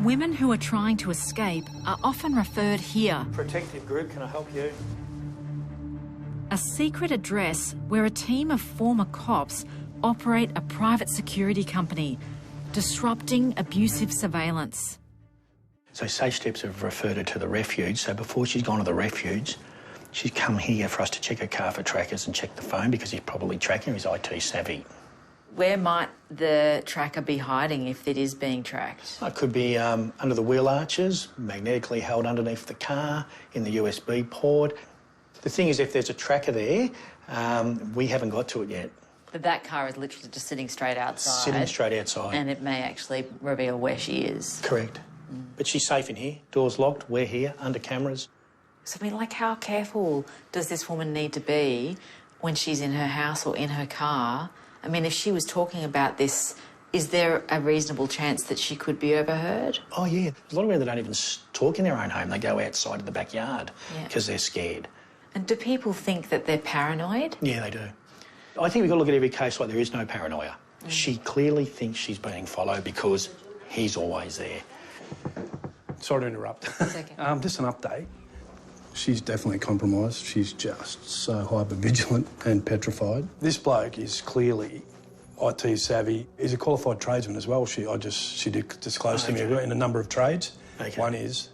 Women who are trying to escape are often referred here. Protective group, can I help you? A secret address where a team of former cops operate a private security company, disrupting abusive surveillance. So Safe Steps have referred her to the refuge. So before she's gone to the refuge, she's come here for us to check her car for trackers and check the phone because he's probably tracking her. He's IT savvy. Where might the tracker be hiding if it is being tracked? It could be under the wheel arches, magnetically held underneath the car, in the USB port. The thing is, if there's a tracker there, we haven't got to it yet. But that car is literally just sitting straight outside. Sitting straight outside. And it may actually reveal where she is. Correct. But she's safe in here. Door's locked, we're here, under cameras. So, I mean, like, how careful does this woman need to be when she's in her house or in her car? I mean, if she was talking about this, is there a reasonable chance that she could be overheard? Oh, yeah. There's a lot of women that don't even talk in their own home. They go outside in the backyard because they're scared. And do people think that they're paranoid? Yeah, they do. I think we've got to look at every case like there is no paranoia. She clearly thinks she's being followed because he's always there. Sorry to interrupt. Just an update. She's definitely compromised. She's just so hyper-vigilant and petrified. This bloke is clearly IT savvy. He's a qualified tradesman as well. She did disclose to me in a number of trades. Okay. One is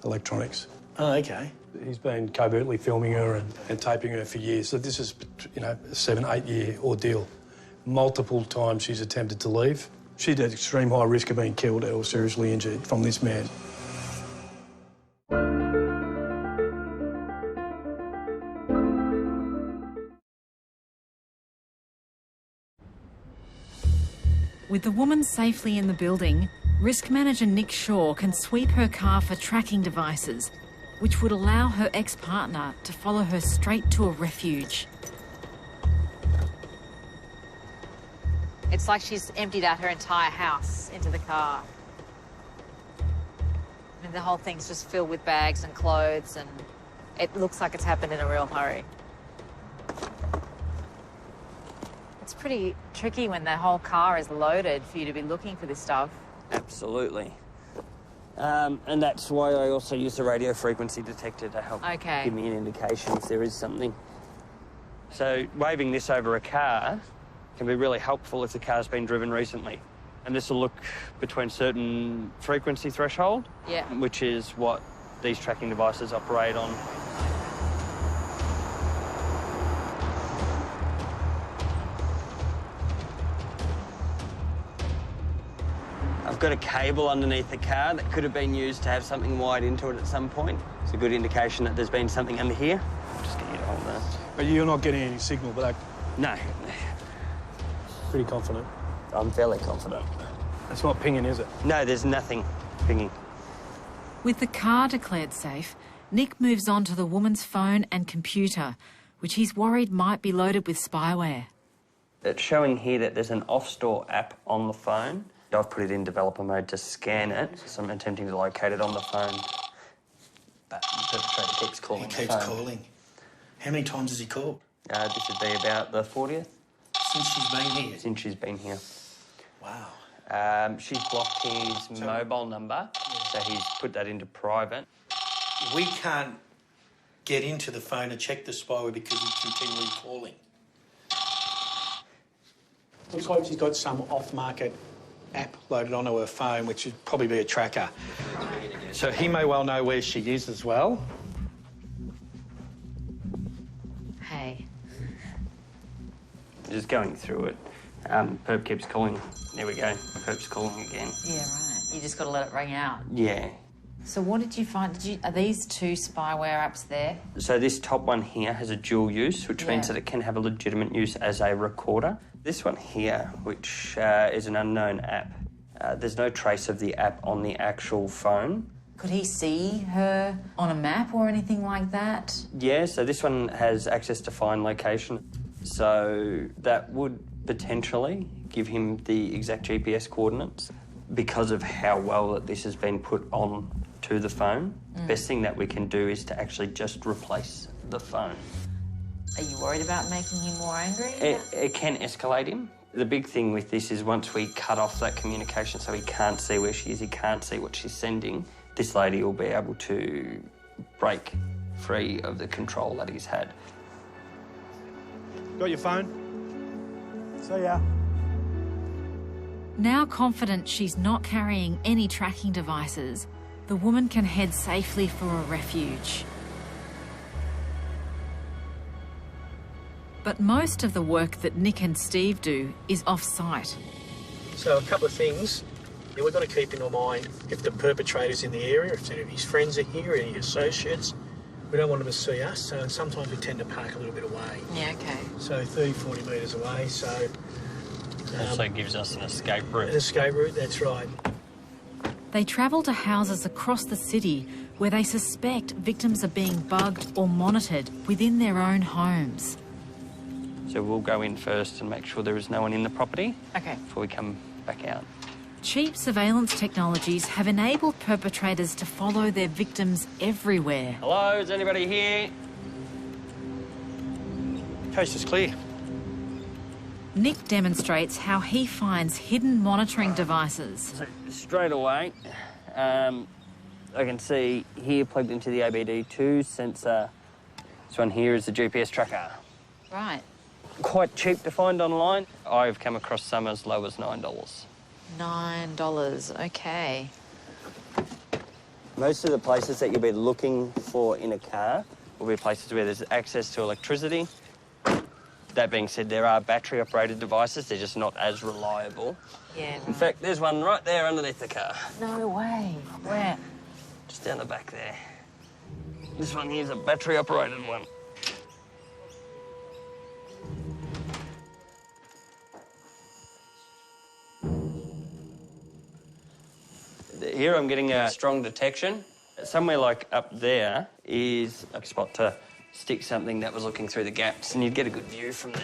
electronics. Oh, okay. He's been covertly filming her and taping her for years. So this is, you know, a 7-8 year ordeal. Multiple times she's attempted to leave. She's at extreme high risk of being killed or seriously injured from this man. With the woman safely in the building, risk manager Nick Shaw can sweep her car for tracking devices, which would allow her ex-partner to follow her straight to a refuge. It's like she's emptied out her entire house into the car. I mean, the whole thing's just filled with bags and clothes, and it looks like it's happened in a real hurry. It's pretty tricky when the whole car is loaded for you to be looking for this stuff. Absolutely. And that's why I also use the radio frequency detector to help give me an indication if there is something. So waving this over a car can be really helpful if the car's been driven recently. And this will look between certain frequency threshold, which is what these tracking devices operate on. I've got a cable underneath the car that could have been used to have something wired into it at some point. It's a good indication that there's been something under here. I'll just get you to hold that. But you're not getting any signal back? No. Pretty confident? I'm fairly confident. It's not pinging, is it? No, there's nothing pinging. With the car declared safe, Nick moves on to the woman's phone and computer, which he's worried might be loaded with spyware. It's showing here that there's an off-store app on the phone. I've put it in developer mode to scan it, so I'm attempting to locate it on the phone. But the perpetrator keeps calling. He keeps calling. How many times has he called? This would be about the 40th. Since she's been here? Since she's been here. Wow. She's blocked his mobile number, so he's put that into private. We can't get into the phone and check the spyware because he's continually calling. Looks like she's got some off-market app loaded onto her phone, which would probably be a tracker. So he may well know where she is as well. Hey. Just going through it. Perp keeps calling. There we go. Perp's calling again. Yeah, right. You just got to let it ring out. Yeah. So what did you find? Are these two spyware apps there? So this top one here has a dual use, which means that it can have a legitimate use as a recorder. This one here, which is an unknown app, there's no trace of the app on the actual phone. Could he see her on a map or anything like that? Yeah, so this one has access to find location. So that would potentially give him the exact GPS coordinates because of how well that this has been put on to the phone. The best thing that we can do is to actually just replace the phone. Are you worried about making him more angry? It can escalate him, The big thing with this is once we cut off that communication so he can't see where she is, he can't see what she's sending, this lady will be able to break free of the control that he's had. Got your phone? See ya. Now confident she's not carrying any tracking devices, the woman can head safely for a refuge. But most of the work that Nick and Steve do is off-site. So a couple of things. Yeah, we've got to keep in our mind if the perpetrator's in the area, if any of his friends are here, any associates, we don't want them to see us, so sometimes we tend to park a little bit away. Yeah, okay. So 30, 40 metres away, so... Also gives us an escape route. An escape route, that's right. They travel to houses across the city where they suspect victims are being bugged or monitored within their own homes. So we'll go in first and make sure there is no one in the property before we come back out. Cheap surveillance technologies have enabled perpetrators to follow their victims everywhere. Hello, is anybody here? Coast is clear. Nick demonstrates how he finds hidden monitoring devices. So straight away, I can see here plugged into the ABD2 sensor. This one here is the GPS tracker. Right. Quite cheap to find online. I've come across some as low as $9. $9, okay. Most of the places that you'll be looking for in a car will be places where there's access to electricity. That being said, there are battery-operated devices. They're just not as reliable. Yeah, right. In fact, there's one right there underneath the car. No way. Where? Just down the back there. This one here's a battery-operated one. Here I'm getting a strong detection. Somewhere like up there is a spot to stick something that was looking through the gaps, and you'd get a good view from there.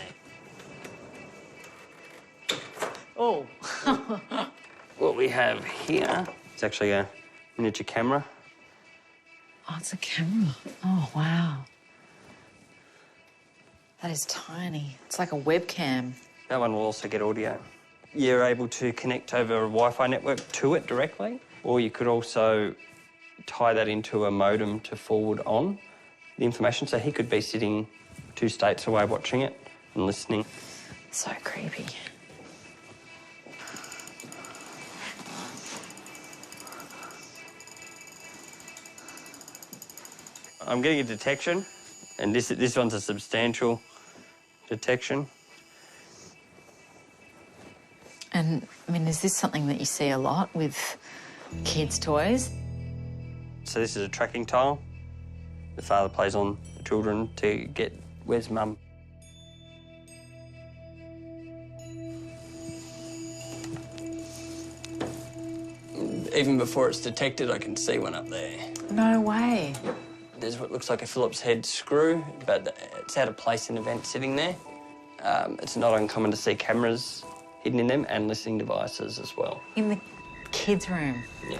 Oh. What we have here is actually a miniature camera. Oh, it's a camera. Oh, wow. That is tiny. It's like a webcam. That one will also get audio. You're able to connect over a Wi-Fi network to it directly, or you could also tie that into a modem to forward on the information. So he could be sitting 2 states away watching it and listening. So creepy. I'm getting a detection, and this one's a substantial detection. And, I mean, is this something that you see a lot with kids' toys? So this is a tracking tile. The father plays on the children to get, where's mum? Even before it's detected, I can see one up there. No way. There's what looks like a Phillips head screw, but it's out of place in a vent sitting there. It's not uncommon to see cameras hidden in them and listening devices as well. In the kids' room? Yeah.